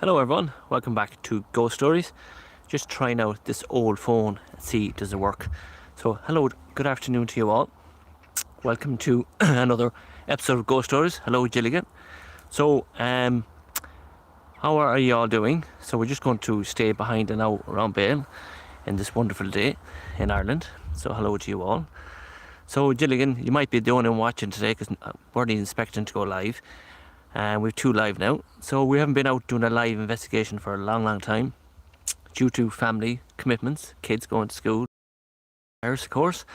Hello everyone, welcome back to Ghost Stories. Just trying out this old phone and see does it work. So hello, good afternoon to you all. Welcome to another episode of Ghost Stories. Hello Gilligan. So how are you all doing? So we're just going to stay behind and out around Bale in this wonderful day in Ireland. So hello to you all. So Gilligan, you might be the only one watching today because we're not expecting to go live. And we've two live now, so we haven't been out doing a live investigation for a long time due to family commitments, kids going to school, of course,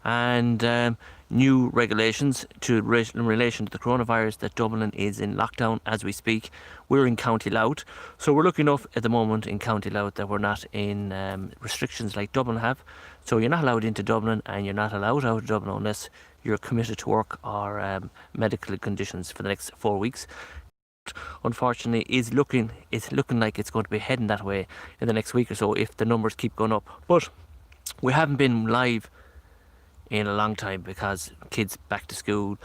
and new regulations in relation to the coronavirus that Dublin is in lockdown as we speak. We're in County Louth, so we're lucky enough at the moment in County Louth that we're not in restrictions like Dublin have. So you're not allowed into Dublin and you're not allowed out of Dublin unless you're committed to work or medical conditions for the next 4 weeks. Unfortunately, it's looking like it's going to be heading that way in the next week or so if the numbers keep going up. But we haven't been live in a long time because kids back to school,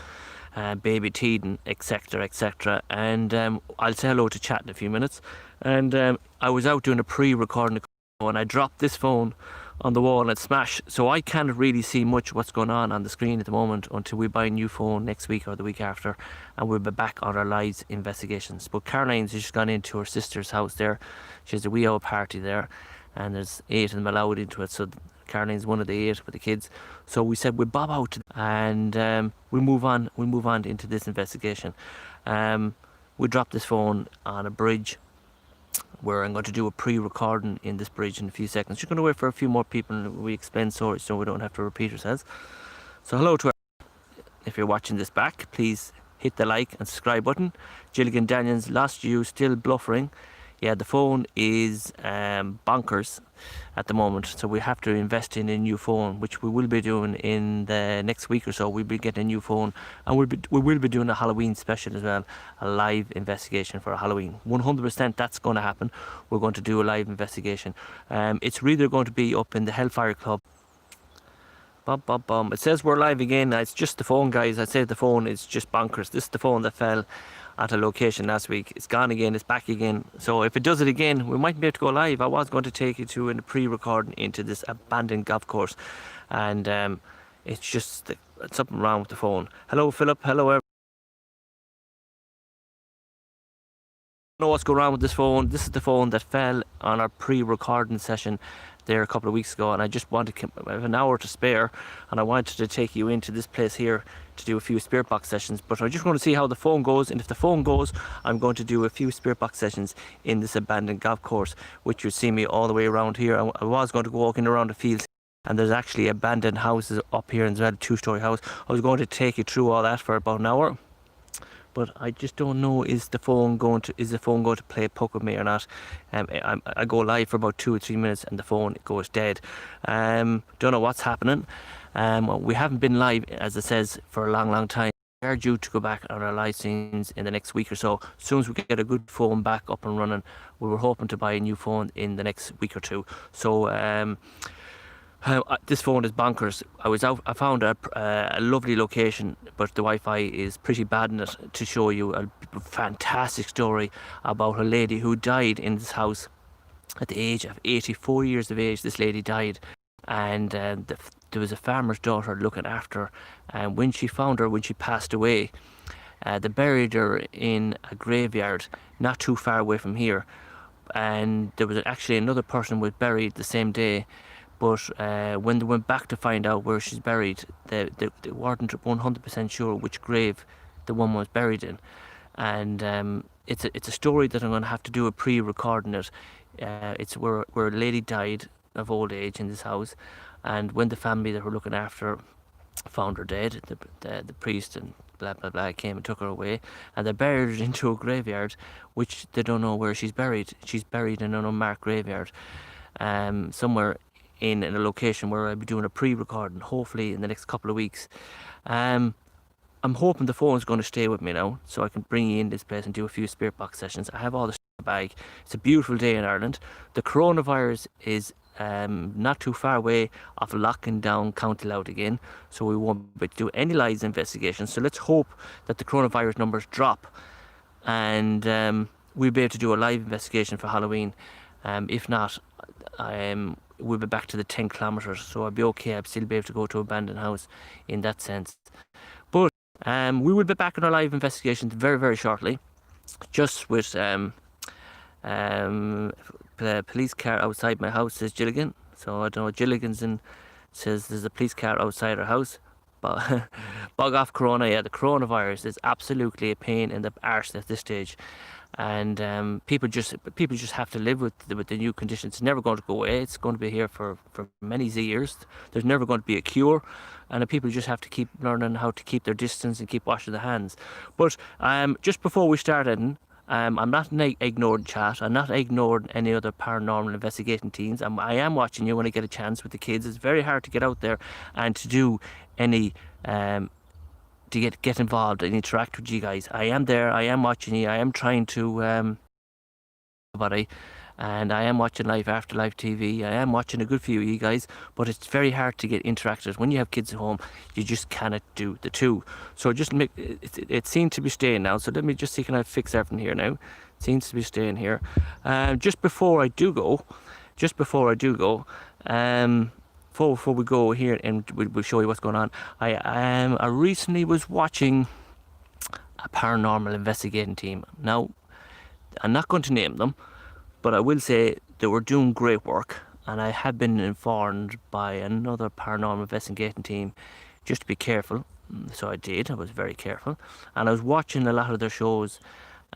baby teething, etc. And I'll say hello to chat in a few minutes. And I was out doing a pre-recording and I dropped this phone on the wall and it smashed, so I can't really see much what's going on the screen at the moment until we buy a new phone next week or the week after, and we'll be back on our live investigations. But Caroline's just gone into her sister's house there. She has a wee old party there and there's 8 of them allowed into it, so Caroline's one of the 8 with the kids. So we said we'll bob out and we'll move on into this investigation. We dropped this phone on a bridge where I'm going to do a pre-recording in this bridge in a few seconds. Just going to wait for a few more people and we explain stories so we don't have to repeat ourselves. So hello to everyone. If you're watching this back, please hit the like and subscribe button. Gilligan Daniels, lost you, still bluffering. Yeah, the phone is bonkers at the moment, so we have to invest in a new phone, which we will be doing in the next week or so. We'll be getting a new phone, and we will be doing a Halloween special as well, a live investigation for Halloween. 100% that's going to happen. We're going to do a live investigation. It's either going to be up in the Hellfire Club. It says we're live again. It's just the phone, guys. I said the phone is just bonkers. This is the phone that fell at a location last week. It's gone again, it's back again. So if it does it again, we might be able to go live. I was going to take you to a pre-recording into this abandoned golf course, and it's just something wrong with the phone. Hello Philip, hello everyone. I don't know what's going on with this phone. This is the phone that fell on our pre-recording session there a couple of weeks ago, and I just wanted to have an hour to spare, and I wanted to take you into this place here to do a few spirit box sessions. But I just want to see how the phone goes, and if the phone goes, I'm going to do a few spirit box sessions in this abandoned golf course, which you'll see me all the way around here. I was going to go walking around the fields, and there's actually abandoned houses up here as well, a 2-story house. I was going to take you through all that for about an hour, but I just don't know, is the phone going to play puck with me or not. I go live for about 2 or 3 minutes and the phone goes dead. Don't know what's happening. We haven't been live, as it says, for a long time. We are due to go back on our live scenes in the next week or so. As soon as we get a good phone back up and running, we were hoping to buy a new phone in the next week or two. So this phone is bonkers. I found a lovely location, but the Wi-Fi is pretty bad in it, to show you a fantastic story about a lady who died in this house at the age of 84 years of age. This lady died, and there was a farmer's daughter looking after her, and when she passed away, they buried her in a graveyard not too far away from here, and there was actually another person was buried the same day. But when they went back to find out where she's buried, they weren't 100% sure which grave the one was buried in. And it's a story that I'm going to have to do a pre-recording it. It's where a lady died of old age in this house, and when the family that were looking after her found her dead, the priest and blah blah blah came and took her away, and they buried her into a graveyard, which they don't know where she's buried. She's buried in an unmarked graveyard, somewhere in a location where I'll be doing a pre-recording, hopefully in the next couple of weeks. I'm hoping the phone's going to stay with me now, so I can bring you in this place and do a few spirit box sessions. I have all the stuff in the bag. It's a beautiful day in Ireland. The coronavirus is not too far away of locking down County Louth again, so we won't be able to do any live investigations. So let's hope that the coronavirus numbers drop, and we'll be able to do a live investigation for Halloween. If not, we'll be back to the 10 kilometres, so I'll be okay. I'll still be able to go to abandoned house in that sense. But we will be back on our live investigations very, very shortly, just with the police car outside my house, says Gilligan. So I don't know, Gilligan's in, says there's a police car outside our house. But bug off Corona, yeah, the coronavirus is absolutely a pain in the arse at this stage. And people just have to live with the new conditions. It's never going to go away. It's going to be here for many years. There's never going to be a cure, and the people just have to keep learning how to keep their distance and keep washing their hands. But just before we started, I'm not ignoring chat. I'm not ignoring any other paranormal investigating teams. I am watching you when I get a chance with the kids. It's very hard to get out there and to do any to get involved and interact with you guys. I am there. I am watching you. I am trying to and I am watching Life After Life TV. I am watching a good few of you guys, but it's very hard to get interacted. When you have kids at home, you just cannot do the two. So just make it seems to be staying now. So let me just see, can I fix everything here now? It seems to be staying here. Just before I do go, before we go here, and we'll show you what's going on. I recently was watching a paranormal investigating team. Now, I'm not going to name them, but I will say they were doing great work, and I have been informed by another paranormal investigating team just to be careful. So I did. I was very careful, and I was watching a lot of their shows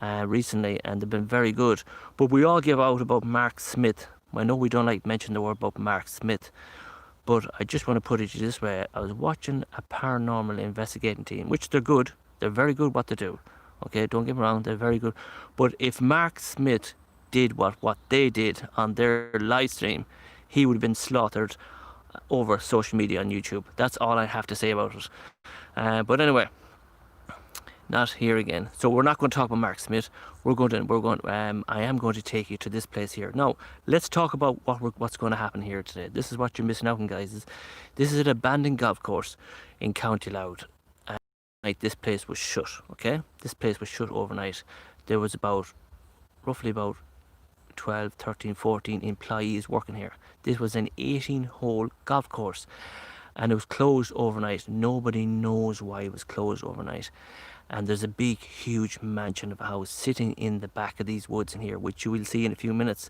recently, and they've been very good. But we all give out about Mark Smith. I know we don't like to mention the word about Mark Smith, but I just want to put it this way. I was watching a paranormal investigating team, which they're good. They're very good what they do. Okay, don't get me wrong, they're very good. But if Mark Smith did what they did on their live stream, he would have been slaughtered over social media on YouTube. That's all I have to say about it. But anyway, not here again. So we're not going to talk about Mark Smith. I am going to take you to this place here. Now, let's talk about what's going to happen here today. This is what you're missing out on, guys. This is an abandoned golf course in County Louth. This place was shut, okay? This place was shut overnight. There was roughly about 12, 13, 14 employees working here. This was an 18-hole golf course, and it was closed overnight. Nobody knows why it was closed overnight. And there's a big, huge mansion of a house sitting in the back of these woods in here, which you will see in a few minutes.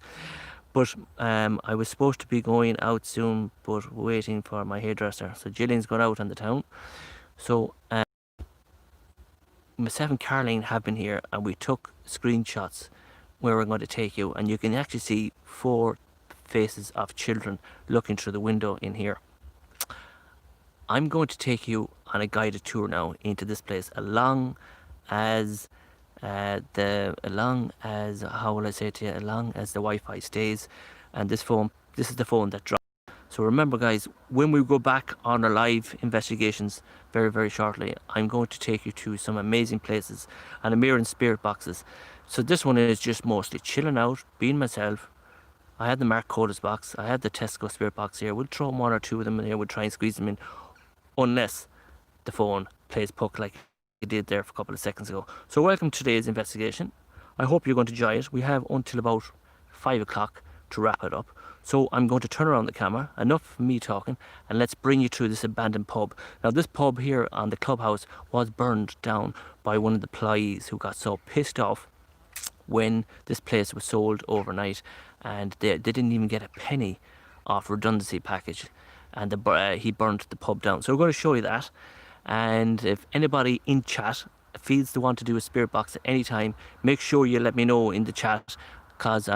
But I was supposed to be going out soon, but waiting for my hairdresser. So Gillian's gone out on the town. So myself and Caroline have been here, and we took screenshots where we're going to take you, and you can actually see 4 faces of children looking through the window in here. I'm going to take you on a guided tour now into this place, along as the Wi-Fi stays, and this is the phone that dropped. So remember, guys, when we go back on our live investigations very, very shortly, I'm going to take you to some amazing places and a mirror and spirit boxes. So this one is just mostly chilling out, being myself. I had the Mark Codis box. I had the Tesco spirit box here. We'll throw 1 or 2 of them in here. We'll try and squeeze them in, unless the phone plays puck like it did there for a couple of seconds ago. So welcome to today's investigation. I hope you're going to enjoy it. We have until about 5 o'clock to wrap it up. So I'm going to turn around the camera, enough of me talking, and let's bring you to this abandoned pub. Now, this pub here on the clubhouse was burned down by one of the employees who got so pissed off when this place was sold overnight, and they didn't even get a penny off redundancy package, and he burnt the pub down. So we're going to show you that, and if anybody in chat feels they want to do a spirit box at any time, make sure you let me know in the chat, because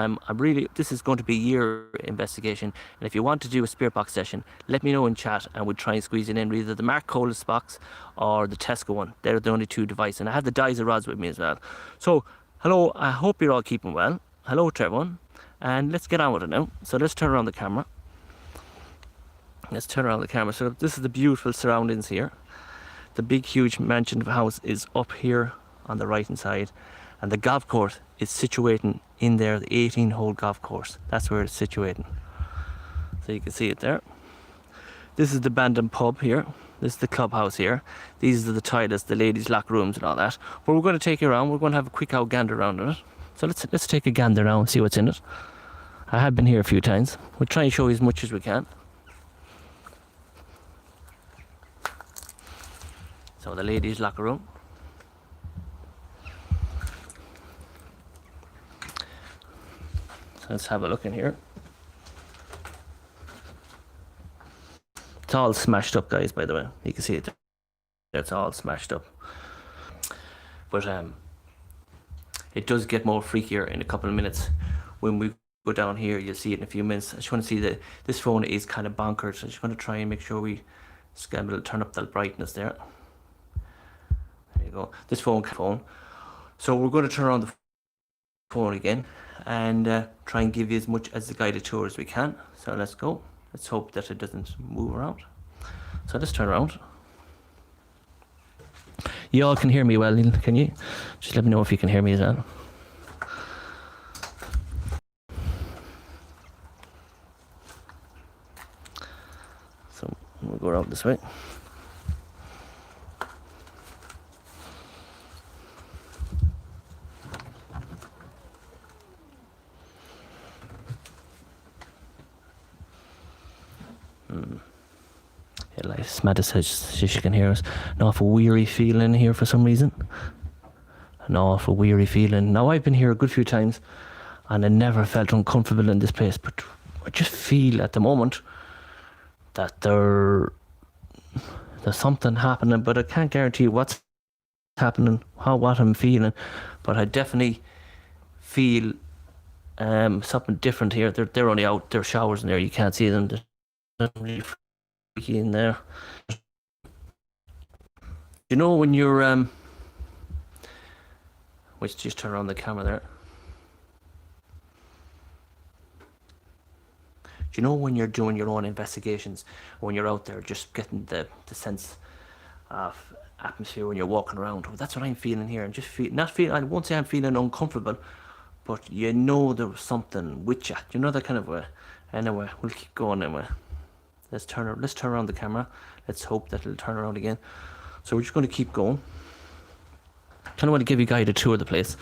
this is going to be a year investigation, and if you want to do a spirit box session, let me know in chat, and we'll try and squeeze it in, either the Mark Codis box or the Tesco one. They're the only 2 devices, and I have the Dyser rods with me as well. So hello, I hope you're all keeping well. Hello to everyone, and let's get on with it now. So let's turn around the camera. So this is the beautiful surroundings here. The big, huge mansion of a house is up here on the right hand side, and the golf course is situated in there, the 18-hole golf course. That's where it's situated. So you can see it there. This is the abandoned pub here. This is the clubhouse here. These are the toilets, the ladies' locker rooms and all that. But we're going to take you around. We're going to have a quick out gander around it. So let's take a gander now and see what's in it. I have been here a few times. We'll try and show you as much as we can. So the ladies' locker room. So let's have a look in here. It's all smashed up, guys, by the way. You can see it. It's all smashed up. But it does get more freakier in a couple of minutes. When we go down here, you'll see it in a few minutes. I just want to see that this phone is kind of bonkers. I just want to try and make sure we scramble, turn up the brightness there. There you go. This phone. So we're going to turn around the phone again and try and give you as much as the guided tour as we can. So let's go. Let's hope that it doesn't move around. So let's turn around. You all can hear me well, can you? Just let me know if you can hear me as well. So we'll go around this way. Like Samantha says she can hear us. An awful weary feeling here for some reason. An awful weary feeling. Now I've been here a good few times and I never felt uncomfortable in this place, but I just feel at the moment that there's something happening, but I can't guarantee what's happening, what I'm feeling, but I definitely feel something different here. They're only out, there are showers in there, you can't see them. There's nothing really freaky in there. You know when you're let's just turn around the camera there. Do you know when you're doing your own investigations, when you're out there just getting the sense of atmosphere when you're walking around? Well, that's what I'm feeling here. I'm just I won't say I'm feeling uncomfortable, but you know there was something with you. You know that kind of way. Anyway, we'll keep going anyway. Let's turn around the camera. Let's hope that it'll turn around again. So we're just going to keep going. Kind of want to give you guys a tour of the place.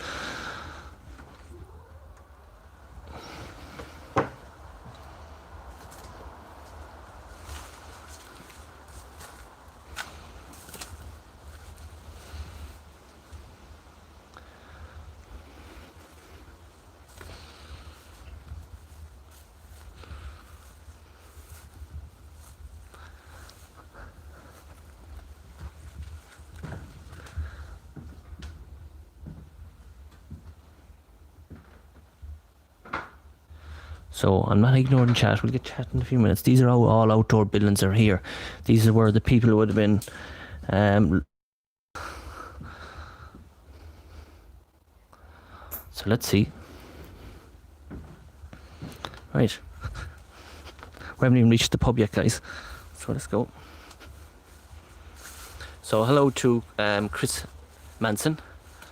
So I'm not ignoring chat. We'll get chat in a few minutes. These are all outdoor buildings are here. These are where the people would have been. So let's see. Right. We haven't even reached the pub yet, guys. So let's go. So hello to Chris Manson,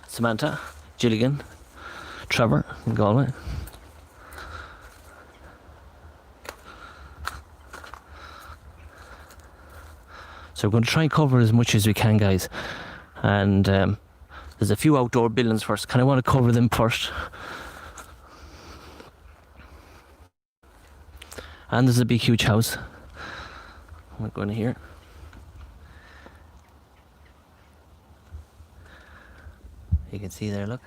Samantha, Gilligan, Trevor in Galway. So we're going to try and cover as much as we can, guys. And there's a few outdoor buildings first. Kind of want to cover them first. And there's a big, huge house. We're going to here. You can see there, look.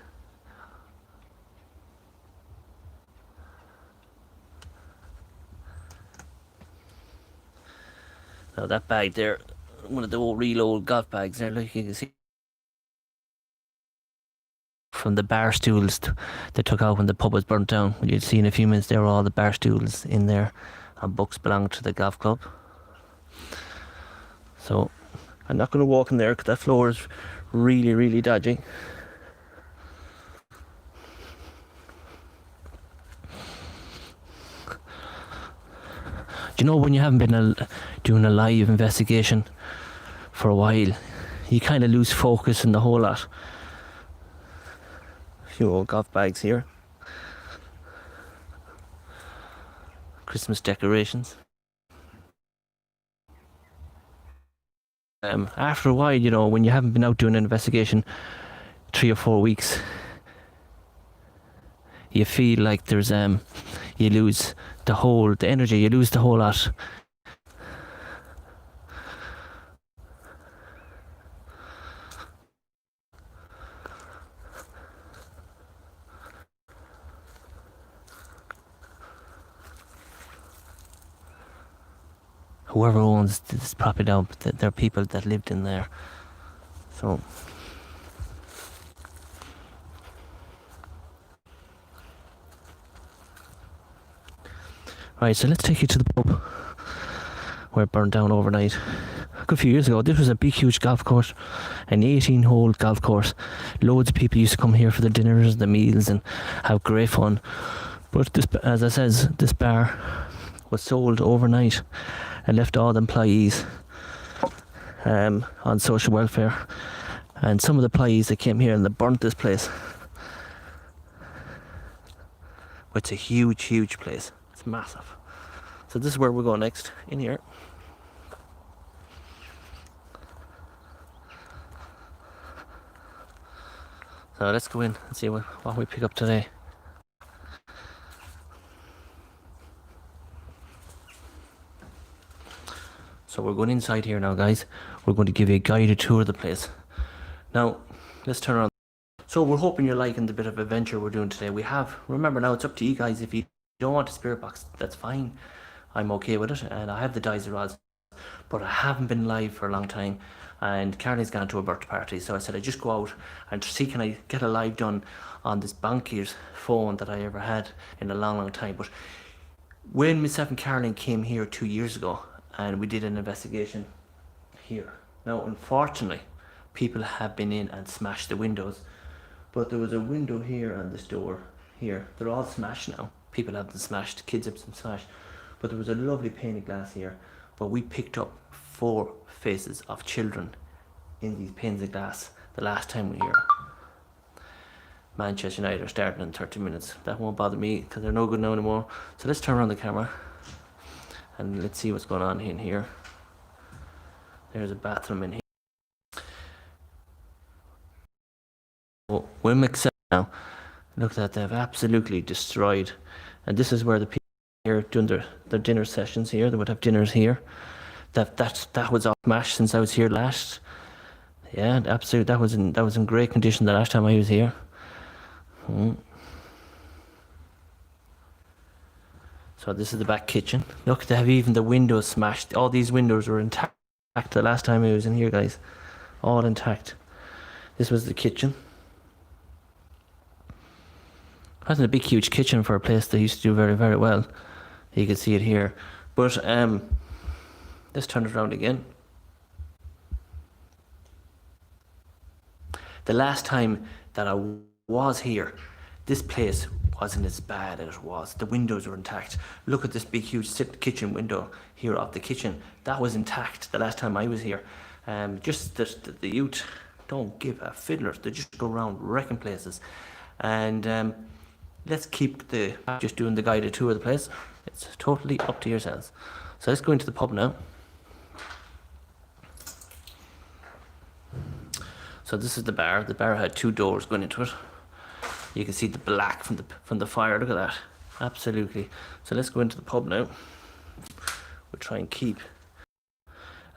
Now that bag there, one of the real old golf bags there, like you can see from the bar stools they took out when the pub was burnt down. You'll see in a few minutes there were all the bar stools in there and books belonged to the golf club. So I'm not going to walk in there because that floor is really, really dodgy. Do you know when you haven't been doing a live investigation for a while, you kind of lose focus in the whole lot. A few old golf bags here. Christmas decorations. After a while, you know, when you haven't been out doing an investigation 3 or 4 weeks, you feel like there's you lose the energy, you lose the whole lot. Whoever owns this property now, there are people that lived in there. So right, so let's take you to the pub where it burned down overnight. A good few years ago. This was a big, huge golf course, an 18-hole golf course. Loads of people used to come here for the dinners, the meals, and have great fun. But this, as I says, this bar was sold overnight and left all the employees on social welfare. And some of the employees that came here and they burnt this place. But it's a huge, huge place. It's massive. So this is where we're going next, in here. So let's go in and see what we pick up today. So we're going inside here now, guys. We're going to give you a guided tour of the place. Now, let's turn around. So we're hoping you're liking the bit of adventure we're doing today. Remember now, it's up to you guys. If you don't want a spirit box, that's fine. I'm okay with it. And I have the Dizer rods, but I haven't been live for a long time. And Carly's gone to a birthday party, so I said I'd just go out and see can I get a live done on this bonkiest phone that I ever had in a long, long time. But when myself and Caroline came here 2 years ago, and we did an investigation here. Now, unfortunately, people have been in and smashed the windows, but there was a window here and this door here. They're all smashed now. People have them smashed, kids have them smashed. But there was a lovely pane of glass here, but we picked up 4 faces of children in these panes of glass the last time we were here. Manchester United are starting in 30 minutes. That won't bother me because they're no good now anymore. So let's turn around the camera and let's see what's going on in here. There's a bathroom in here. Well, Wimmick now, look at that, they've absolutely destroyed. And this is where the people here doing their dinner sessions here. They would have dinners here. That was all smashed since I was here last. Yeah, absolutely. That was in great condition the last time I was here. So this is the back kitchen. Look, they have even the windows smashed. All these windows were intact the last time I was in here, guys. All intact. This was the kitchen. It wasn't a big, huge kitchen for a place that used to do very, very well. You can see it here. But let's turn it around again. The last time that I was here, this place wasn't as bad as it was. The windows were intact. Look at this big, huge kitchen window here off the kitchen. That was intact the last time I was here. Just the youth don't give a fiddler. They just go around wrecking places. And let's keep just doing the guided tour of the place. It's totally up to yourselves. So let's go into the pub now. So this is the bar. The bar had 2 doors going into it. You can see the black from the fire. Look at that. Absolutely. So let's go into the pub now. We'll try and keep.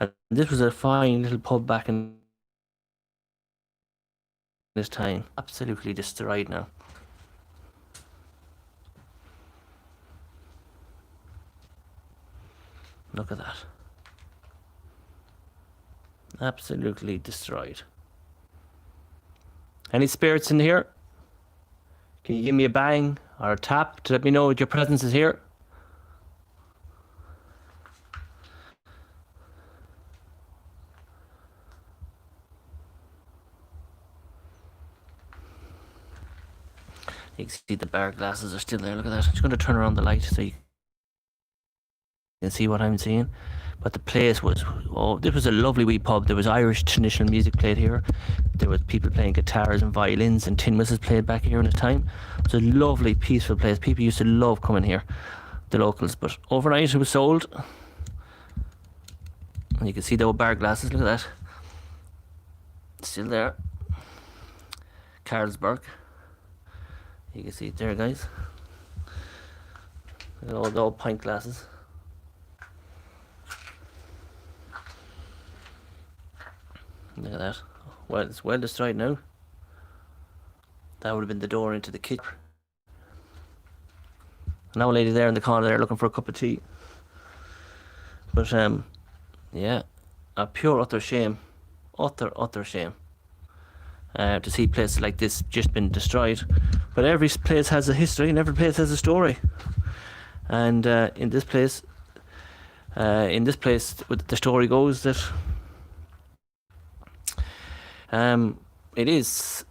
And this was a fine little pub back in this time. Absolutely destroyed now. Look at that. Absolutely destroyed. Any spirits in here? Can you give me a bang or a tap to let me know that your presence is here? You can see the bar glasses are still there. Look at that. I'm just going to turn around the light so you can see what I'm seeing. But the place was, this was a lovely wee pub. There was Irish traditional music played here. There was people playing guitars and violins and tin whistles played back here in the time. It was a lovely, peaceful place. People used to love coming here, the locals. But overnight it was sold. And you can see the old bar glasses, look at that. Still there. Carlsberg. You can see it there, guys. All the old pint glasses. Look at that. Well, it's well destroyed now. That would have been the door into the kitchen. Now a lady there in the corner there looking for a cup of tea. But yeah, a pure utter shame. Utter shame. To see places like this just been destroyed. But every place has a history and every place has a story. And in this place, the story goes that it is,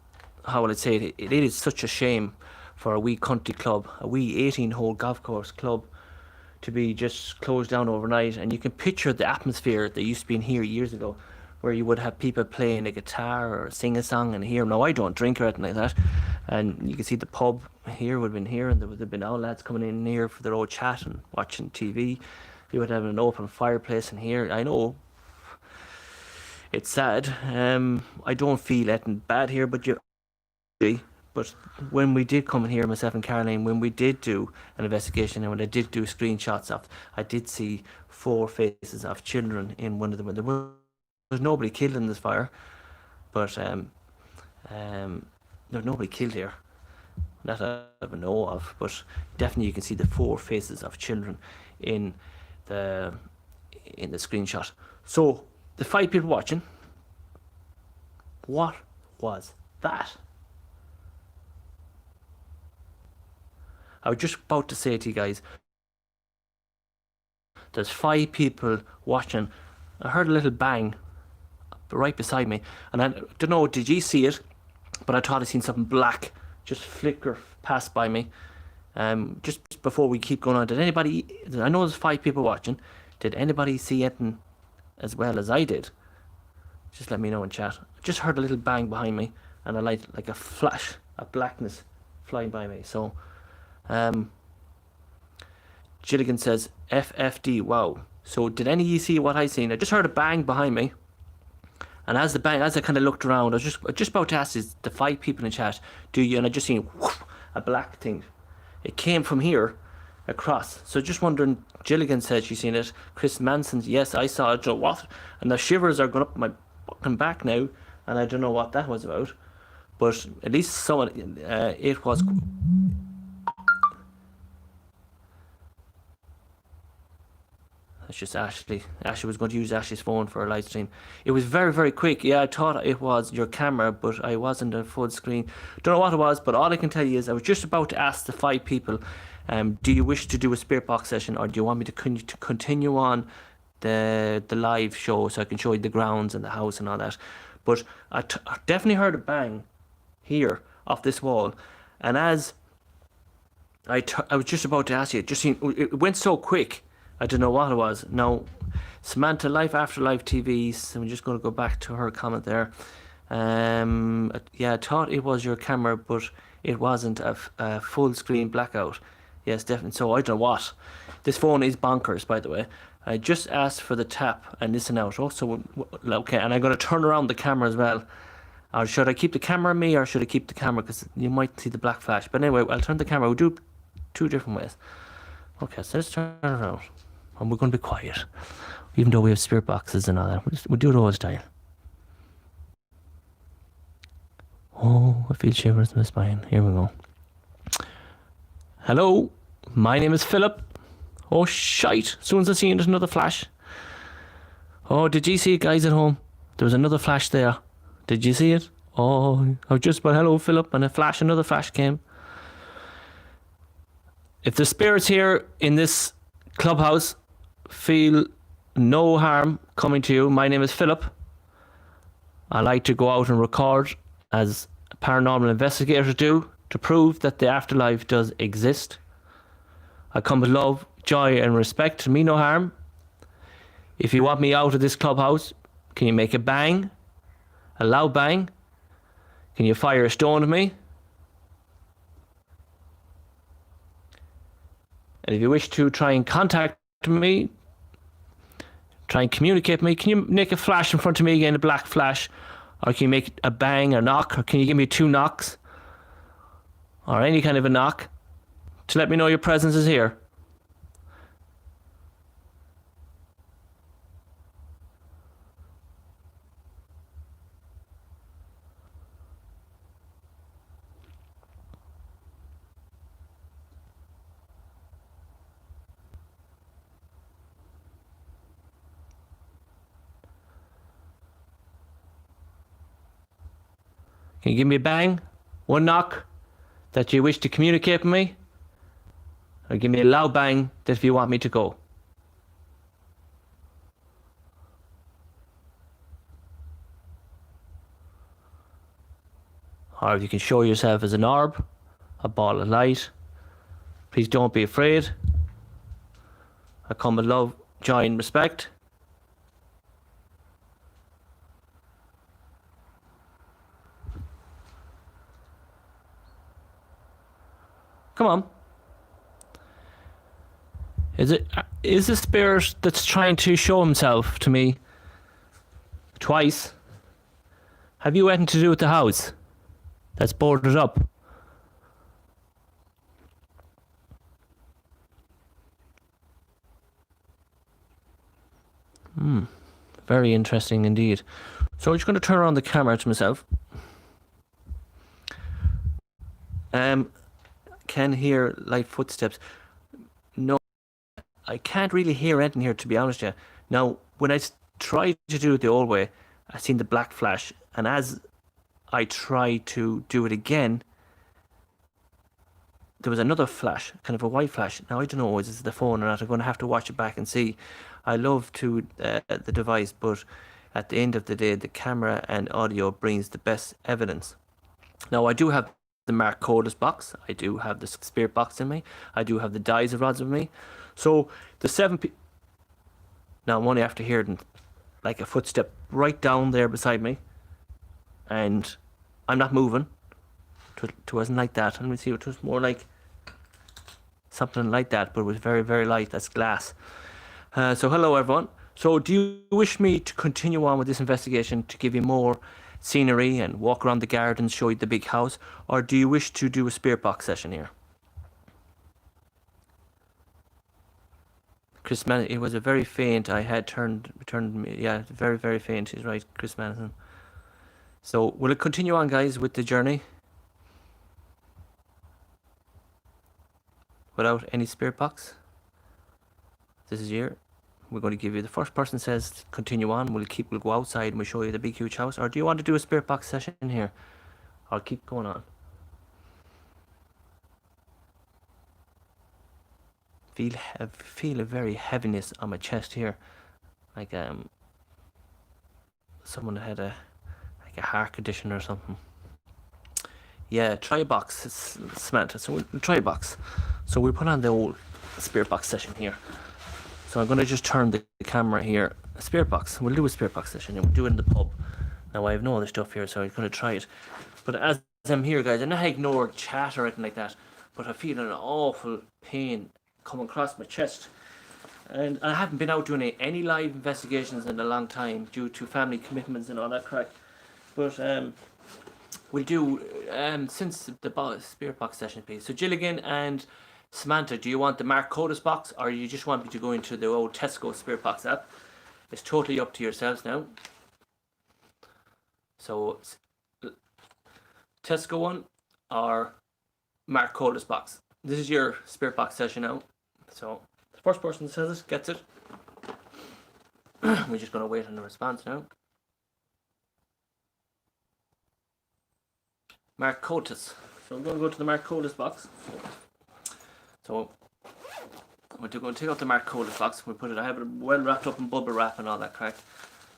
how will I say it? It is such a shame for a wee country club, a wee 18-hole golf course club, to be just closed down overnight. And you can picture the atmosphere that used to be in here years ago, where you would have people playing a guitar or sing a song in here. Now, I don't drink or anything like that. And you can see the pub here would have been here, and there would have been all lads coming in here for their old chat and watching TV. You would have an open fireplace in here. I know it's sad. I don't feel anything bad here, but when we did come in here, myself and Caroline, when we did do an investigation and when I did do screenshots of, I did see 4 faces of children in one of them. There was nobody killed in this fire, but there was nobody killed here that I even know of. But definitely you can see the 4 faces of children in the screenshot. So the 5 people watching, what was that? I was just about to say to you guys, there's 5 people watching. I heard a little bang right beside me, and I don't know, did you see it? But I thought I seen something black just flicker past by me. Just before we keep going on, did anybody? I know there's 5 people watching. Did anybody see anything as well as I did? Just let me know in chat. I just heard a little bang behind me, and I like a flash, a blackness flying by me. So. Gilligan says FFD. Wow. So did any of you see what I seen? I just heard a bang behind me, and as I kind of looked around, I was just about to ask the 5 people in chat, do you? And I just seen whoosh, a black thing. It came from here across. So just wondering. Gilligan said she seen it. Chris Manson, yes, I saw it. What? And the shivers are going up my fucking back now, and I don't know what that was about. But at least someone, it was. That's just Ashley. Ashley was going to use Ashley's phone for a live stream. It was very, very quick. Yeah, I thought it was your camera, but I wasn't a full screen. Don't know what it was, but all I can tell you is I was just about to ask the 5 people, do you wish to do a spirit box session, or do you want me to continue on the live show so I can show you the grounds and the house and all that? But I definitely heard a bang here off this wall, and as I was just about to ask you, it went so quick. I don't know what it was. Now, Samantha, Life After Life TV, so I'm just going to go back to her comment there. Yeah, I thought it was your camera, but it wasn't a full screen blackout. Yes, definitely. So I don't know what. This phone is bonkers, by the way. I just asked for the tap and listen out. Oh, so, okay, and I'm going to turn around the camera as well. Or should I keep the camera on me, or should I keep the camera? Because you might see the black flash. But anyway, I'll turn the camera. We'll do 2 different ways. Okay, so let's turn it around. And we're going to be quiet, even though we have spirit boxes and all that. We'll do it all style. Oh, I feel shivers in my spine. Here we go. Hello, my name is Philip. Oh, shite. As soon as I see it, there's another flash. Oh, did you see it, guys at home? There was another flash there. Did you see it? Oh, I was just about hello, Philip, and another flash came. If there's spirits here in this clubhouse, feel no harm coming to you. My name is Philip. I like to go out and record, as paranormal investigators do, to prove that the afterlife does exist. I come with love, joy and respect. Me no harm. If you want me out of this clubhouse, can you make a bang? A loud bang? Can you fire a stone at me? And if you wish to try and contact me, try and communicate with me, can you make a flash in front of me again, a black flash? Or can you make a bang or knock? Or can you give me 2 knocks? or any kind of a knock to let me know your presence is here. Can you give me a bang? One knock that you wish to communicate with me? Or give me a loud bang that if you want me to go. Or if you can show yourself as an orb, a ball of light. Please don't be afraid. I come with love, joy and respect. Come on. Is the spirit that's trying to show himself to me twice? Have you anything to do with the house that's boarded up? Very interesting indeed. So I'm just going to turn around the camera to myself. Can hear light footsteps. No, I can't really hear anything here, to be honest with you. Now, when I tried to do it the old way, I seen the black flash, and as I tried to do it again, there was another flash, kind of a white flash. Now, I don't know, is this the phone or not? I'm going to have to watch it back and see. I love the device, but at the end of the day, the camera and audio brings the best evidence. Now, I do have the Mark Codis box. I do have the spirit box in me. I do have the dies of rods with me. So the 7 now I'm only after hearing like a footstep right down there beside me, and I'm not moving. It wasn't like that. Let me see. It was more like something like that, but it was very, very light. That's glass. So hello everyone. So do you wish me to continue on with this investigation to give you more scenery and walk around the gardens, show you the big house, or do you wish to do a spirit box session here? Chris Madison, it was a very faint. I had turned, yeah, very, very faint. He's right, Chris Madison. So will it continue on, guys, with the journey without any spirit box? This is here. We're going to give you, the first person says continue on. We'll go outside and we'll show you the big huge house. Or do you want to do a spirit box session here? I'll keep going on. Feel a very heaviness on my chest here, like someone had a heart condition or something. Yeah, try a box. It's Samantha. So we'll try a box. So we'll put on the old spirit box session here. So I'm going to just turn the camera here. A spirit box. We'll do a spirit box session and we'll do it in the pub. Now I have no other stuff here, so I'm going to try it. But as I'm here, guys, I'm not ignoring chat or anything like that, but I feel an awful pain coming across my chest. And I haven't been out doing any live investigations in a long time due to family commitments and all that crap. But we'll do, since the spirit box session piece. So Gilligan and Samantha, do you want the Mark Codis box, or you just want me to go into the old Tesco spirit box app? It's totally up to yourselves now. So Tesco one or Mark Codis box. This is your spirit box session now. So the first person that says it gets it. We're just going to wait on the response now. Mark Codis. So I'm going to go to the Mark Codis box. So we're going to take out the Mark Codis box. We put it. I have it well wrapped up in bubble wrap and all that crap,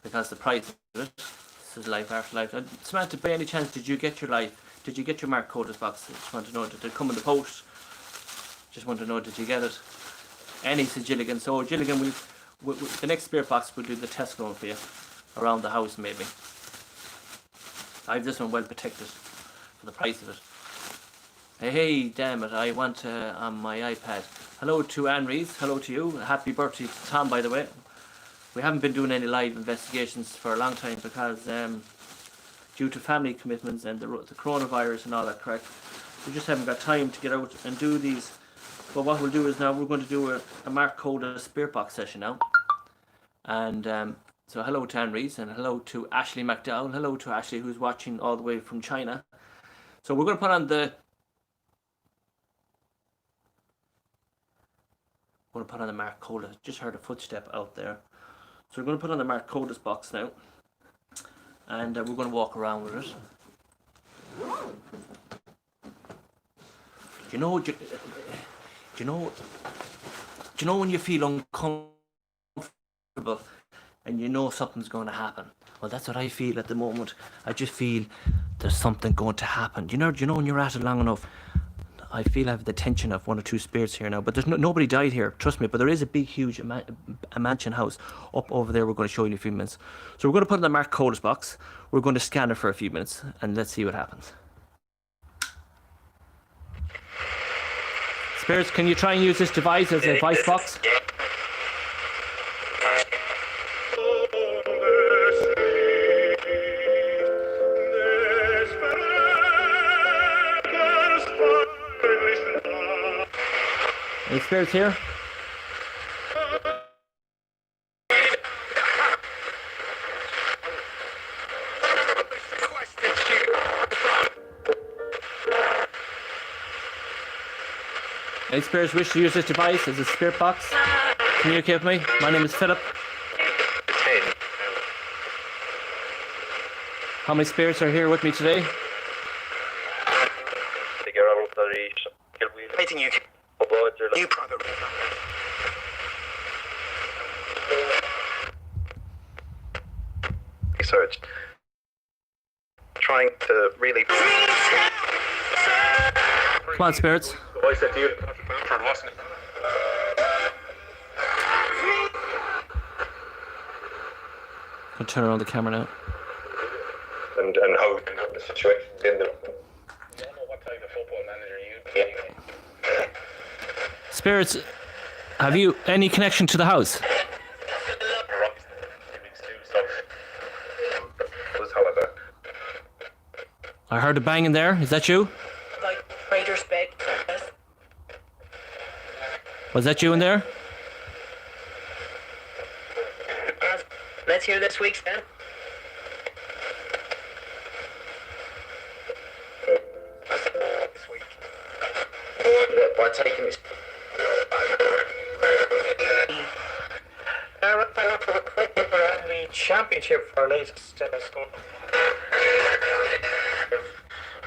because the price of it. This is life after life. Samantha, by any chance, did you get your life? Did you get your Mark Codis box? I just want to know, did it come in the post? Just want to know, did you get it? Any said Gilligan. So Gilligan, the next spirit box we'll do the Tesco one for you, around the house maybe. I have this one well protected for the price of it. Hey, damn it! I want on my iPad. Hello to Anne Rees. Hello to you. Happy birthday to Tom, by the way. We haven't been doing any live investigations for a long time because due to family commitments and the coronavirus and all that crap, We just haven't got time to get out and do these. But what we'll do is now we're going to do a Mark Coda spirit box session now. And so hello to Anne Rees, and hello to Ashley McDowell. Hello to Ashley, who's watching all the way from China. So we're going to put on the Mark Coda. Just heard a footstep out there. So we're going to put on the Mark Coda's box now, and we're going to walk around with it. Do you know when you feel uncomfortable and you know something's going to happen? Well, that's what I feel at the moment. I just feel there's something going to happen. You know when you're at it long enough, I feel I have the tension of one or two spirits here now. But there's nobody died here, trust me. But there is a big, huge a mansion house up over there. We're going to show you in a few minutes. So we're going to put in the Mark Coda's box. We're going to scan it for a few minutes, and let's see what happens. Spirits, can you try and use this device as a voice box? Any spirits here? Any spirits wish to use this device as a spirit box? Communicate with me. My name is Philip. How many spirits are here with me today? New private research. Trying to really. Come on, spirits. I said to you, I'll turn around the camera now. and how the situation in the. I don't know what type of football manager you'd be anyway. Spirits, have you any connection to the house? I heard a bang in there. Is that you? Like Raiders bed. Was that you in there? Let's hear this week's then. This week. By taking this. The championship for our latest score.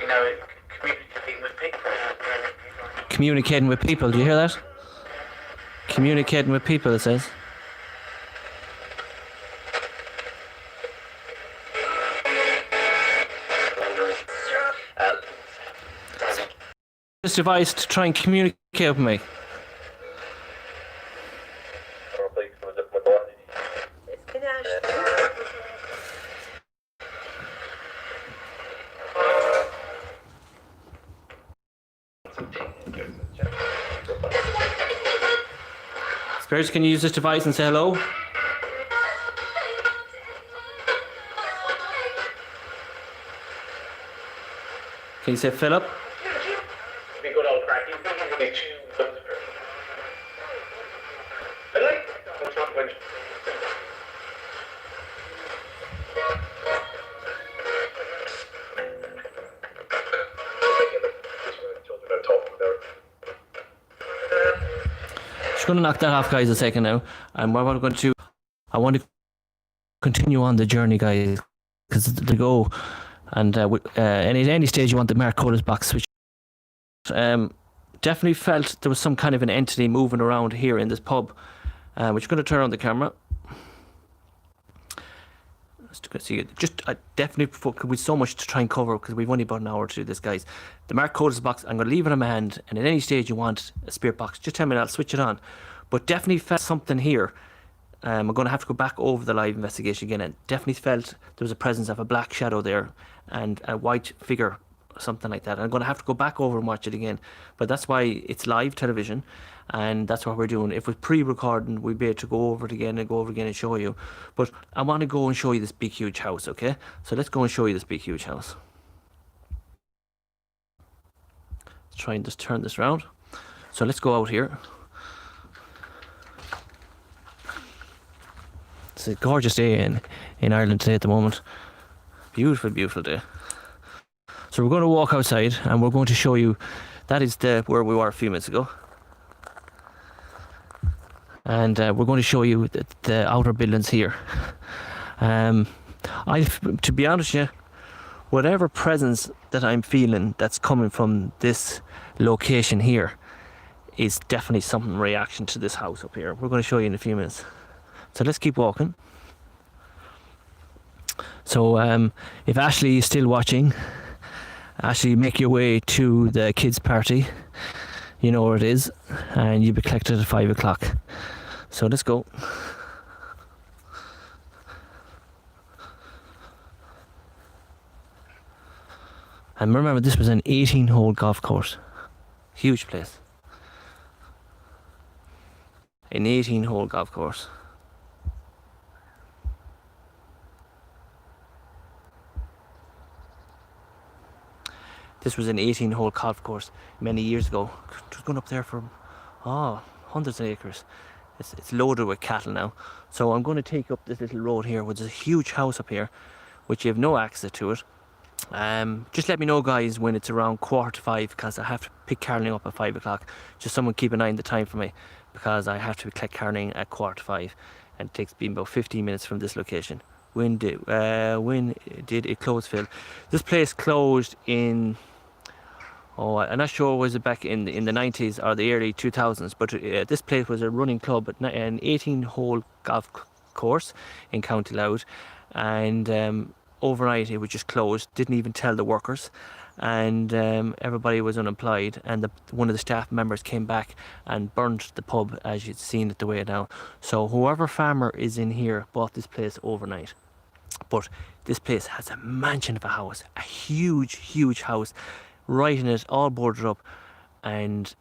You know, communicating with people. Communicating with people. Do you hear that? Communicating with people, it says. This device to try and communicate with me. Spirits, can you use this device and say hello? Can you say Philip? Be good old crack. You think Just going to knock that off, guys, a second now. And what I'm going to do, I want to continue on the journey, guys, because to go and any stage you want the Mark Coda's box switch. Definitely felt there was some kind of an entity moving around here in this pub. We're just going to turn on the camera. See, I definitely with so much to try and cover because we've only about an hour to do this, guys. The Mark Coda's box, I'm going to leave it in my hand, and at any stage you want a spirit box, just tell me and I'll switch it on. But definitely felt something here. I'm going to have to go back over the live investigation again, and definitely felt there was a presence of a black shadow there and a white figure, something like that. I'm going to have to go back over and watch it again, but that's why it's live television, and that's what we're doing. If it was pre-recording, we'd be able to go over it again and show you. But I want to go and show you this big huge house, okay? So let's go and show you this big huge house. try and just turn this around. So let's go out here. It's a gorgeous day in Ireland today at the moment. Beautiful, beautiful day. So we're going to walk outside and we're going to show you, that is where we were a few minutes ago. And we're going to show you the outer buildings here. To be honest with you, whatever presence that I'm feeling that's coming from this location here is definitely some reaction to this house up here. We're going to show you in a few minutes. So let's keep walking. So if Ashley is still watching, Ashley, make your way to the kids' party. You know where it is, and you'll be collected at 5 o'clock. So let's go. And remember, this was an 18-hole golf course. Huge place. An 18-hole golf course. This was an 18-hole golf course many years ago. It was going up there for hundreds of acres. It's loaded with cattle now. So I'm going to take up this little road here, which is a huge house up here, which you have no access to it. Just let me know, guys, when it's around 4:45, because I have to pick Caroline up at 5 o'clock. Just someone keep an eye on the time for me, because I have to collect Caroline at 4:45, and it takes me about 15 minutes from this location. When did it close, Phil? This place closed in, I'm not sure, was it back in the 90s or the early 2000s, but this place was a running club, an 18-hole golf course in County Louth, and overnight it was just closed, didn't even tell the workers, and everybody was unemployed, and one of the staff members came back and burnt the pub, as you've seen it the way now. So whoever farmer is in here bought this place overnight. But this place has a mansion of a house, a huge house right in it, all boarded up, and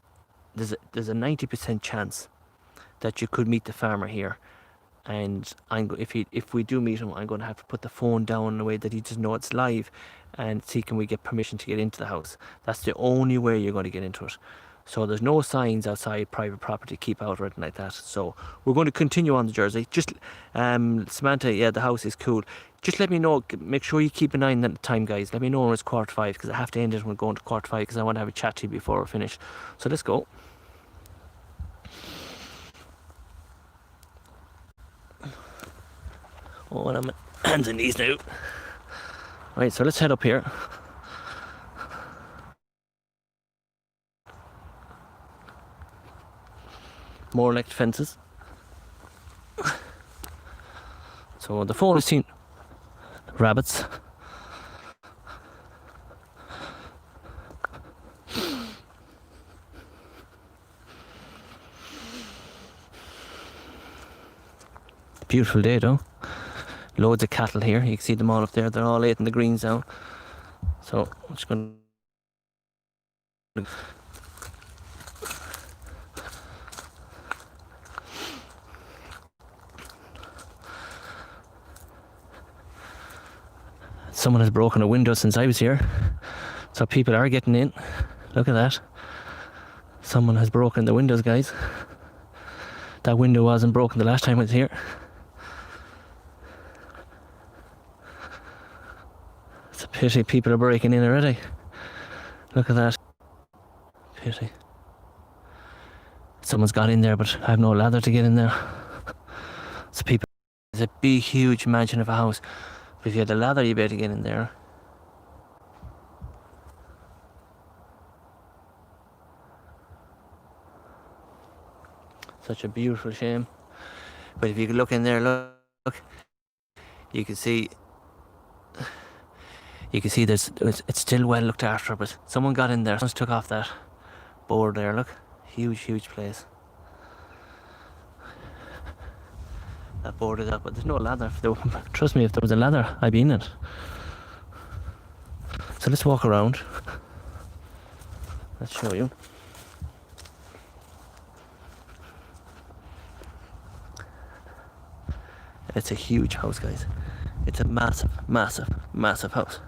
there's a 90% chance that you could meet the farmer here. And if we do meet him, I'm going to have to put the phone down in a way that he doesn't know it's live, and see can we get permission to get into the house. That's the only way you're going to get into it. So there's no signs outside private property, keep out or anything like that. So we're going to continue on the Jersey. Just Samantha, yeah, the house is cool. Just let me know, make sure you keep an eye on the time, guys. Let me know when it's 4:45, because I have to end it when we're going to 4:45, because I want to have a chat to you before we're finished. So let's go. Oh, and I'm on hands and knees now. Right, so let's head up here. More electric fences. So the phone has seen rabbits. Beautiful day though. Loads of cattle here. You can see them all up there. They're all eating the greens now. So I'm just going to someone has broken a window since I was here. So people are getting in. Look at that. Someone has broken the windows, guys. That window wasn't broken the last time I was here. It's a pity people are breaking in already. Look at that. Pity. Someone's got in there, but I have no ladder to get in there. So people, it's a big, huge mansion of a house. But if you had a ladder, you'd be able to get in there. Such a beautiful shame. But if you could look in there, look, you can see it's still well looked after, but someone got in there. Someone took off that board there, look. Huge place. That board is up, but there's no ladder. Trust me, if there was a ladder, I'd be in it. So let's walk around. Let's show you. It's a huge house, guys. It's a massive house.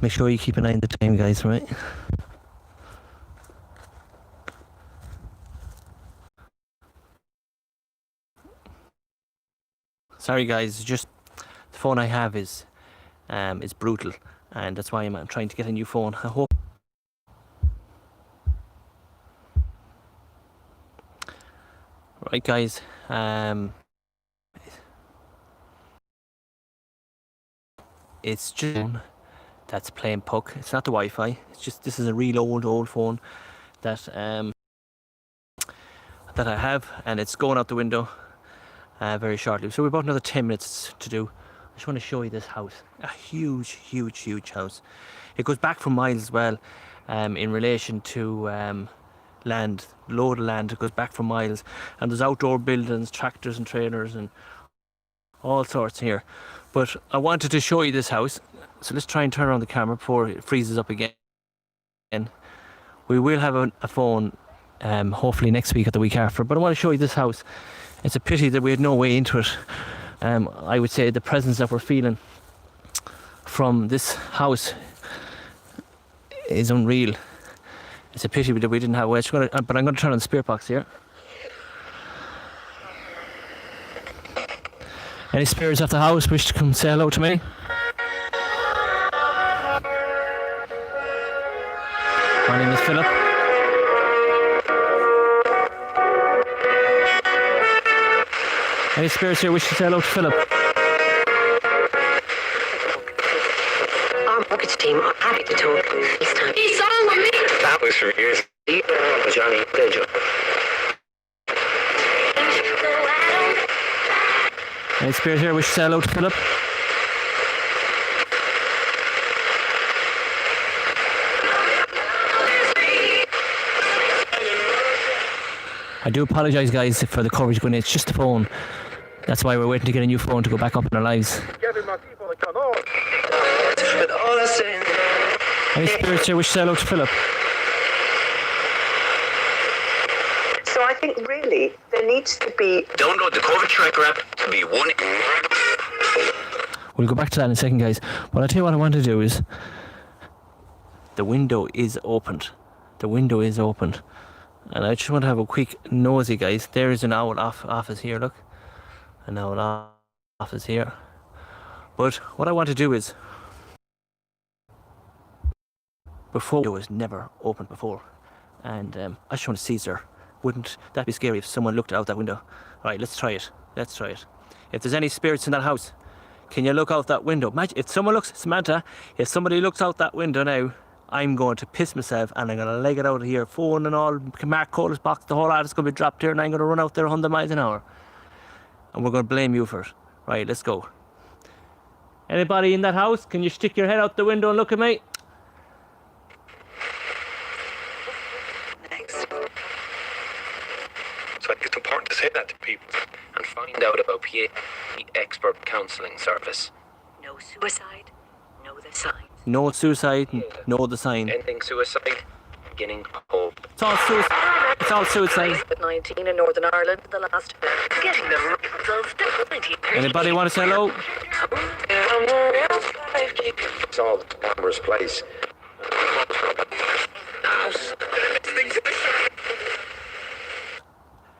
Make sure you keep an eye on the time, guys, right? Sorry guys, just the phone I have is brutal, and that's why I'm trying to get a new phone. I hope. Right guys, it's just that's playing puck. It's not the Wi-Fi. It's just, this is a real old phone that that I have, and it's going out the window very shortly. So we've about another 10 minutes to do. I just want to show you this house. A huge house. It goes back for miles as well, in relation to land, load of land. It goes back for miles, and there's outdoor buildings, tractors and trailers and all sorts here. But I wanted to show you this house, so let's try and turn around the camera before it freezes up again. We will have a phone hopefully next week or the week after, but I want to show you this house. It's a pity that we had no way into it. I would say the presence that we're feeling from this house is unreal. It's a pity that we didn't have a way. But I'm going to turn on the spirit box here. Any spirits of the house wish to come say hello to me? My name is Philip. Any spirits here wish to say hello to Philip? Our mortgage team are happy to talk FaceTime. He's on with me! That was for years. Johnny, good job. Any spirits here wish to say hello to Philip? I do apologise guys for the coverage going in. It's just the phone. That's why we're waiting to get a new phone to go back up in our lives. Any spirits here wish to say hello to Philip? So I think really there needs to be... Download the COVID tracker app to be one. We'll go back to that in a second guys. But I'll tell you what I want to do is... The window is opened. The window is opened. And I just want to have a quick nosy guys. There is an owl office here, look. An owl office here. But what I want to do is... Before, it was never opened before. And I just want to see there. Wouldn't that be scary if someone looked out that window? Alright, let's try it. Let's try it. If there's any spirits in that house, can you look out that window? Imagine if someone looks, Samantha, if somebody looks out that window now, I'm going to piss myself and I'm going to leg it out of here. Phone and all, Mark Cole's box, the whole lot is going to be dropped here, and I'm going to run out there 100 miles an hour. And we're going to blame you for it. Right, let's go. Anybody in that house? Can you stick your head out the window and look at me? Next. So I think it's important to say that to people. And find out about PA expert counselling service. No suicide, know the signs. No suicide, no the sign. Ending suicide, beginning hope. It's all suicide. It's all suicide. COVID-19 in Northern Ireland the last... Getting the results of 19... Anybody want to say hello? It's all the camera's place.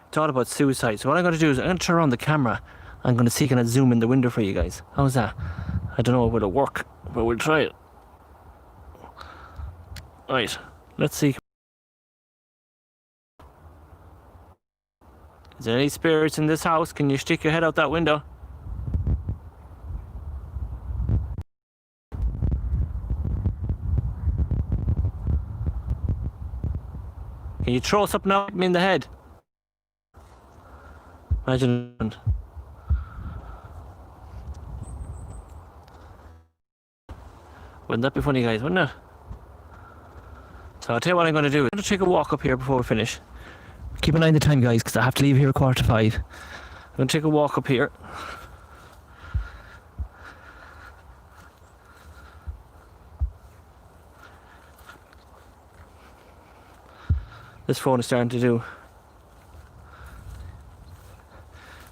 It's all about suicide. So what I'm going to do is I'm going to turn on the camera. I'm going to see, can I zoom in the window for you guys? How's that? I don't know if it'll work, but we'll try it. Right, let's see. Is there any spirits in this house? Can you stick your head out that window? Can you throw something at me in the head? Imagine. Wouldn't that be funny, guys, wouldn't it? So I'll tell you what I'm going to do. I'm going to take a walk up here before we finish. Keep an eye on the time, guys, because I have to leave here at 4:45. I'm going to take a walk up here. This phone is starting to do.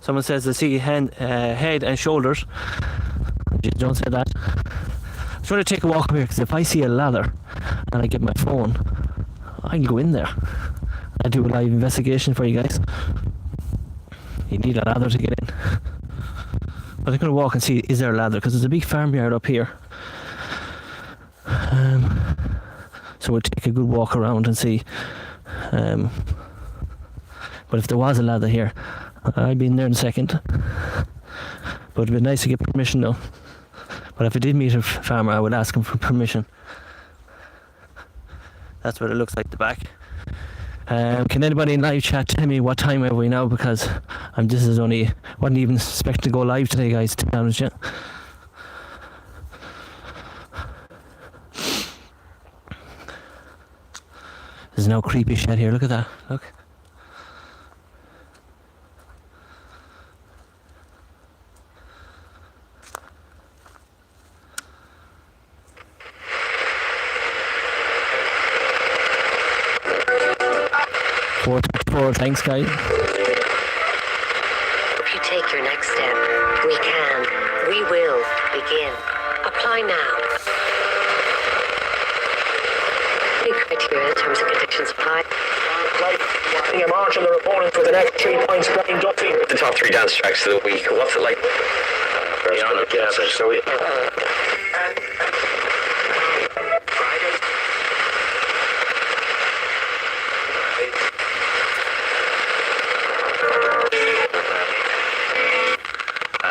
Someone says they see head and shoulders. Don't say that. just going to take a walk up here because if I see a ladder and I get my phone, I can go in there. I'll do a live investigation for you guys. You need a ladder to get in. But I'm going to walk and see, is there a ladder? Because there's a big farmyard up here. So we'll take a good walk around and see. But if there was a ladder here, I'd be in there in a second. But it'd be nice to get permission though. But if I did meet a farmer, I would ask him for permission. That's what it looks like at the back. Can anybody in live chat tell me what time are we now? Because wasn't even expecting to go live today, guys, to be honest with you. There's no creepy shit here, look at that, look. Four, thanks guys. If you take your next step, we will begin. Apply now. Any criteria, terms and conditions apply. You're marching their opponents with the next 3 points. Brian Duffy. The top 3 dance tracks of the week. What's it like? So we.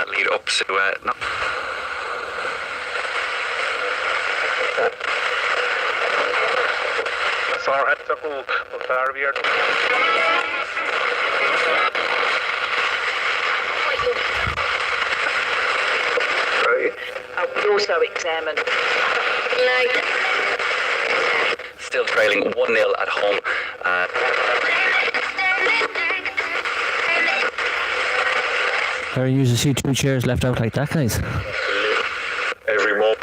Lead up to no. صار هتقول مختار We also examine. Still trailing 1-0 at home. There you usually see 2 chairs left out like that, guys. Every moment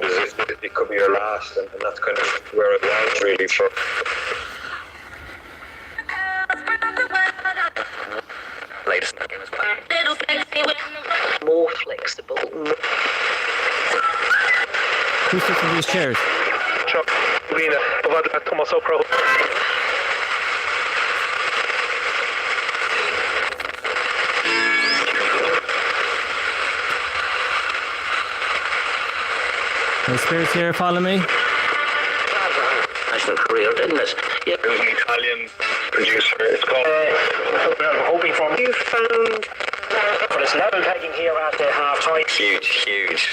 it could be your last, and that's kind of where it was really for. Latest game as well. More flexible. Who's sitting in these chairs? Chuck, Lena, Thomas O'Crow. My spirits here, follow me. National career, didn't it? Yeah. It was an Italian producer. It's called. I'm hoping for you found. But it's level pegging here at the half time. Huge.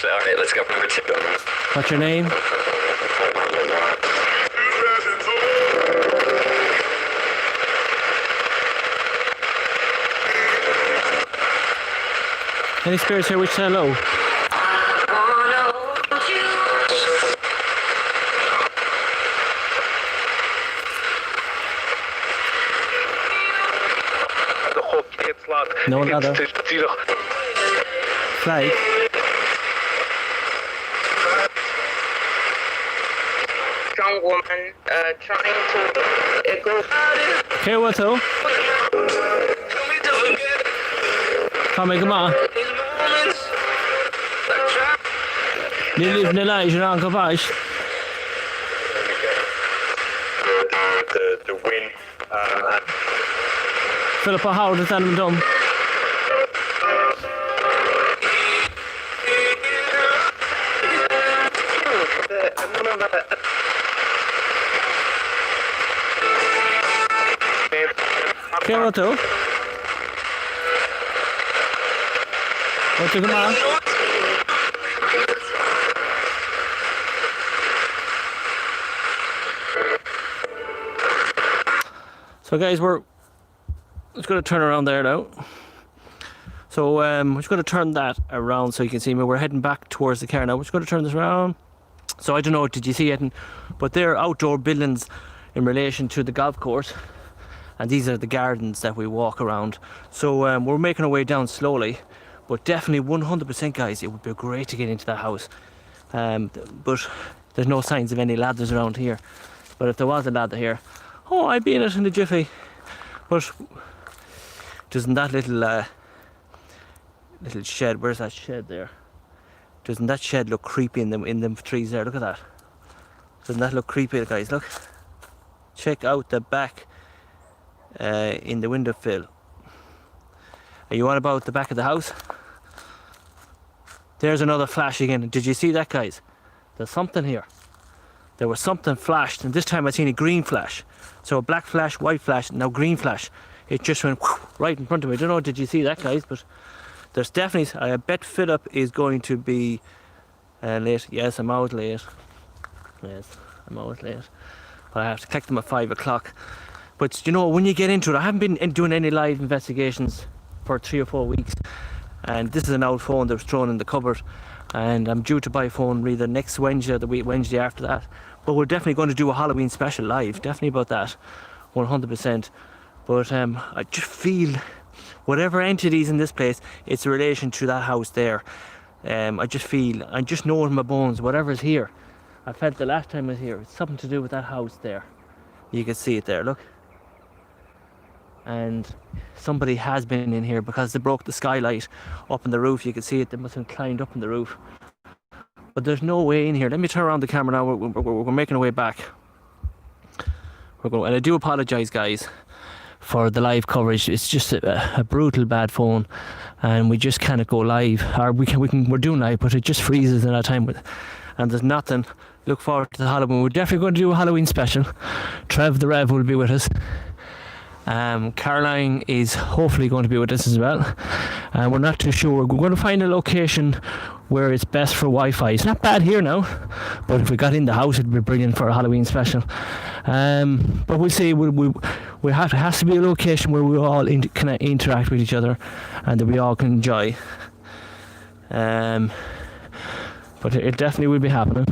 All right, let's go for number 2. What's your name? Any spirits here which say hello? No ladder. Flag. Strong woman trying to go. Okay, what's up? Come on. You live in the light, you're on Kapash. The win. Philippa Howard is them done. Okay, what up? What's your command? So guys, we're just going to turn around there now. So we're just going to turn that around so you can see me. We're heading back towards the car now. We're just going to turn this around. So I don't know, did you see it? But they're outdoor buildings in relation to the golf course. And these are the gardens that we walk around. So we're making our way down slowly. But definitely 100% guys, it would be great to get into that house. But there's no signs of any ladders around here. But if there was a ladder here, oh, I'd be in it in a jiffy. But doesn't that little shed, where's that shed there? Doesn't that shed look creepy in them trees there? Look at that. Doesn't that look creepy, guys? Look. Check out the back in the window fill. Are you on about the back of the house? There's another flash again. Did you see that, guys? There's something here. There was something flashed, and this time I seen a green flash. So a black flash, white flash, now green flash. It just went right in front of me. I don't know, did you see that, guys? But there's definitely, I bet Philip is going to be late. Yes, I'm out late. Yes, I'm out late. But I have to collect them at 5 o'clock. But you know, when you get into it, I haven't been doing any live investigations for 3 or 4 weeks. And this is an old phone that was thrown in the cupboard. And I'm due to buy a phone either next Wednesday or the week Wednesday after that. But we're definitely going to do a Halloween special live. Definitely about that. 100%. But I just feel whatever entity's in this place, it's a relation to that house there. I just know in my bones, whatever's here. I felt the last time I was here, it's something to do with that house there. You can see it there, look. And somebody has been in here because they broke the skylight up in the roof. You can see it, they must have climbed up in the roof. But there's no way in here. Let me turn around the camera now, we're making our way back. And I do apologise, guys, for the live coverage. It's just a brutal bad phone, and we just can't go live. Or we're doing live, but it just freezes in our time and there's nothing. Look forward to the Halloween. We're definitely going to do a Halloween special. Trev the Rev will be with us. Caroline is hopefully going to be with us as well. We're not too sure. We're going to find a location where it's best for Wi-Fi. It's not bad here now, but if we got in the house, it'd be brilliant for a Halloween special. But we'll see. It has to be a location where we all can interact with each other and that we all can enjoy. But it definitely will be happening.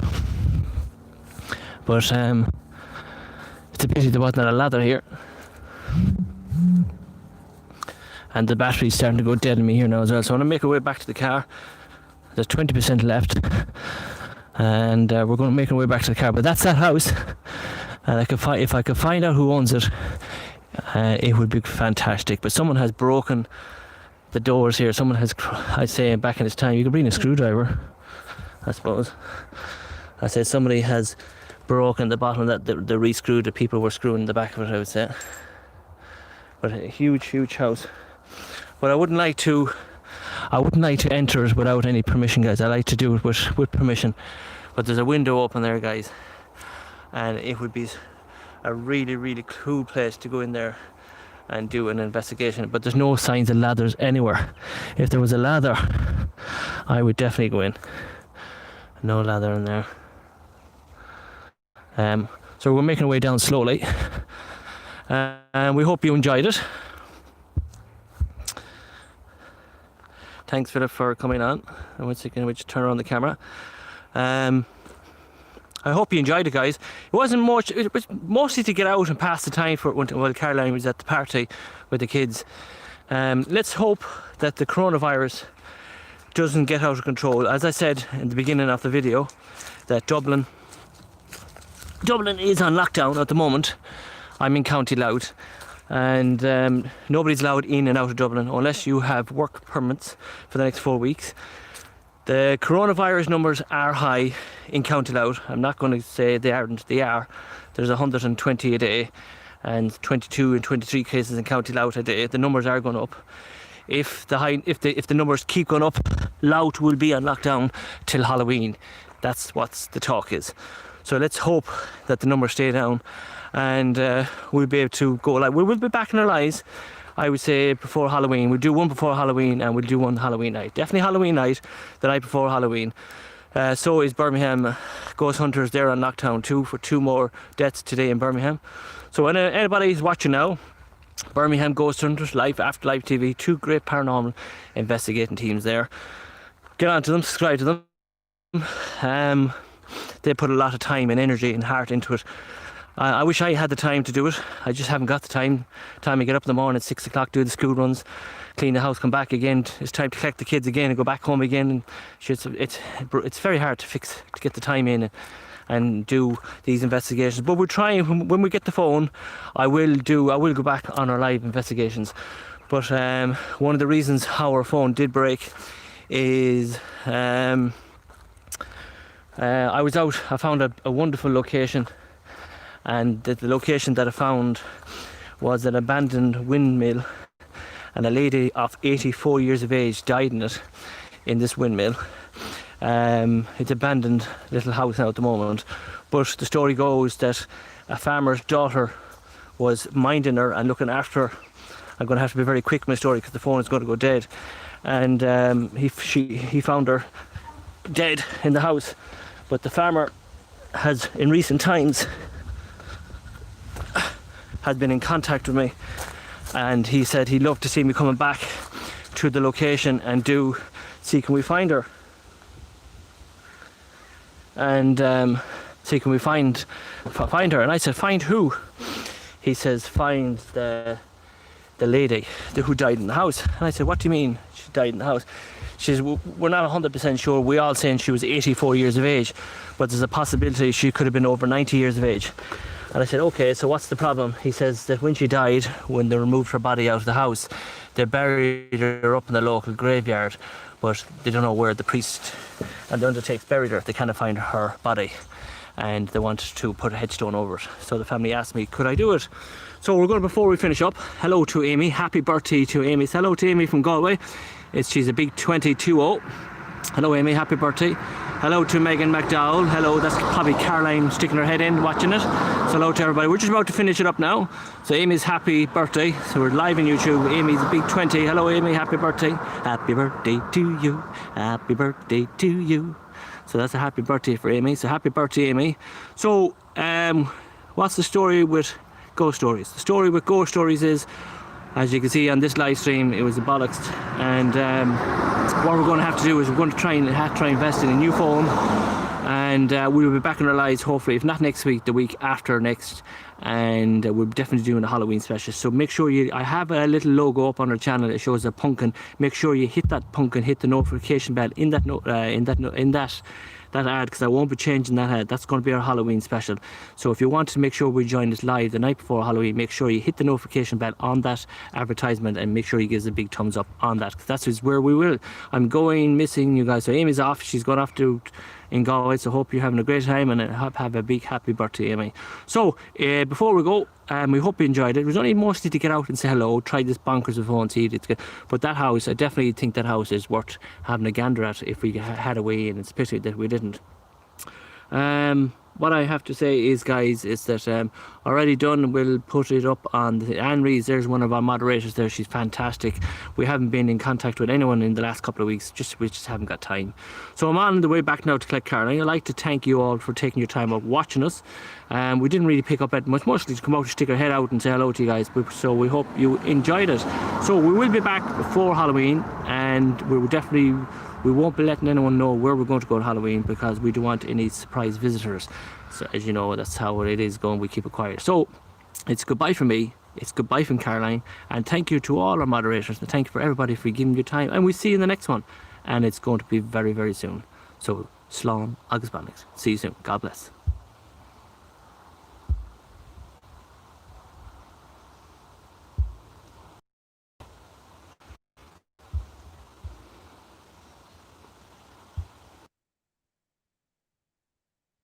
But it's a pity there wasn't a ladder here. And the battery's starting to go dead in me here now as well. So I'm going to make our way back to the car. There's 20% left. And we're going to make our way back to the car. But that's that house. And if I could find out who owns it, it would be fantastic. But someone has broken the doors here. Someone has, I say back in its time, you could bring a screwdriver, I suppose. I said somebody has broken the bottom that the re-screwed, the people were screwing in the back of it, I would say. But a huge house. But I wouldn't like to enter it without any permission, guys. I like to do it with permission. But there's a window open there, guys, and it would be a really cool place to go in there and do an investigation. But there's no signs of ladders anywhere. If there was a ladder, I would definitely go in. No ladder in there. So we're making our way down slowly, and we hope you enjoyed it. Thanks, Philip, for coming on. And once again, we just turn around the camera. I hope you enjoyed it, guys. It wasn't much. It was mostly to get out and pass the time while Caroline was at the party with the kids. Let's hope that the coronavirus doesn't get out of control. As I said in the beginning of the video, that Dublin is on lockdown at the moment. I'm in County Louth, and nobody's allowed in and out of Dublin unless you have work permits for the next 4 weeks. The coronavirus numbers are high in County Louth. I'm not going to say they aren't. They are. There's 120 a day, and 22 and 23 cases in County Louth a day. The numbers are going up. If the numbers keep going up, Louth will be on lockdown till Halloween. That's what the talk is. So let's hope that the numbers stay down, and we'll be able to go live. We'll be back in our lives, I would say, before Halloween. We'll do one before Halloween, and we'll do one Halloween night. Definitely Halloween night, the night before Halloween. So is Birmingham Ghost Hunters. They're on lockdown too for 2 more deaths today in Birmingham. So when anybody's watching now, Birmingham Ghost Hunters, Live Afterlife TV, 2 great paranormal investigating teams there. Get on to them, subscribe to them. They put a lot of time and energy and heart into it. I wish I had the time to do it. I just haven't got the time. Time to get up in the morning at 6 o'clock, do the school runs, clean the house, come back again. It's time to collect the kids again and go back home again. And it's very hard to get the time in and do these investigations. But we're trying. When we get the phone, I will go back on our live investigations. But one of the reasons how our phone did break is I was out, I found a wonderful location, and the location that I found was an abandoned windmill, and a lady of 84 years of age died in this windmill. It's abandoned little house now at the moment, but the story goes that a farmer's daughter was minding her and looking after her. I'm going to have to be very quick in my story because the phone is going to go dead. And he found her dead in the house, but the farmer has in recent times has been in contact with me, and he said he'd love to see me coming back to the location and see can we find her, and see can we find her. And I said, find who? He says, find the lady who died in the house. And I said, what do you mean she died in the house? She says, we're not 100% sure. We all saying she was 84 years of age, but there's a possibility she could have been over 90 years of age. And I said, okay, so what's the problem? He says that when she died, when they removed her body out of the house, they buried her up in the local graveyard, but they don't know where the priest and the undertakers buried her. They can't find her body, and they wanted to put a headstone over it. So the family asked me, could I do it? So we're going to, before we finish up, hello to Amy. Happy birthday to Amy. So hello to Amy from Galway. She's a big 22-0. Hello Amy, happy birthday. Hello to Megan McDowell. Hello, that's probably Caroline sticking her head in watching it. So hello to everybody. We're just about to finish it up now. So Amy's happy birthday. So we're live on YouTube. Amy's a big 20. Hello Amy, happy birthday. Happy birthday to you. Happy birthday to you. So that's a happy birthday for Amy. So happy birthday Amy. So what's the story with Ghost Stories? The story with Ghost Stories is, as you can see on this live stream, it was a bollocks, and what we're going to have to do is we're going to try and invest in a new phone, and we'll be back in our lives hopefully, if not next week, the week after next, and we're definitely doing a Halloween special. So make sure I have a little logo up on our channel that shows a pumpkin. Make sure you hit that pumpkin, hit the notification bell in that ad, because I won't be changing that ad. That's going to be our Halloween special. So if you want to make sure we join us live the night before Halloween, make sure you hit the notification bell on that advertisement, and make sure you give us a big thumbs up on that, because that's where we will. I'm going missing you guys. So Amy's off. She's going off in Galway, so hope you're having a great time, and have a big happy birthday, Amy. So before we go, we hope you enjoyed it. It was only mostly to get out and say hello, try this bonkers of phone, see it. But that house, I definitely think that house is worth having a gander at if we had a way in. It's pity that we didn't. What I have to say is, guys, is that already done. We'll put it up on Anne Rees. There's one of our moderators there. She's fantastic. We haven't been in contact with anyone in the last couple of weeks. We just haven't got time. So I'm on the way back now to collect Caroline. I'd like to thank you all for taking your time out watching us. We didn't really pick up that much, mostly to come out to stick our head out and say hello to you guys. So we hope you enjoyed it. So we will be back before Halloween, and we won't be letting anyone know where we're going to go on Halloween, because we don't want any surprise visitors. So as you know, that's how it is going. We keep it quiet. So it's goodbye from me. It's goodbye from Caroline. And thank you to all our moderators. And thank you for everybody for giving your time. And we'll see you in the next one. And it's going to be very, very soon. So slán agus bannach. See you soon. God bless.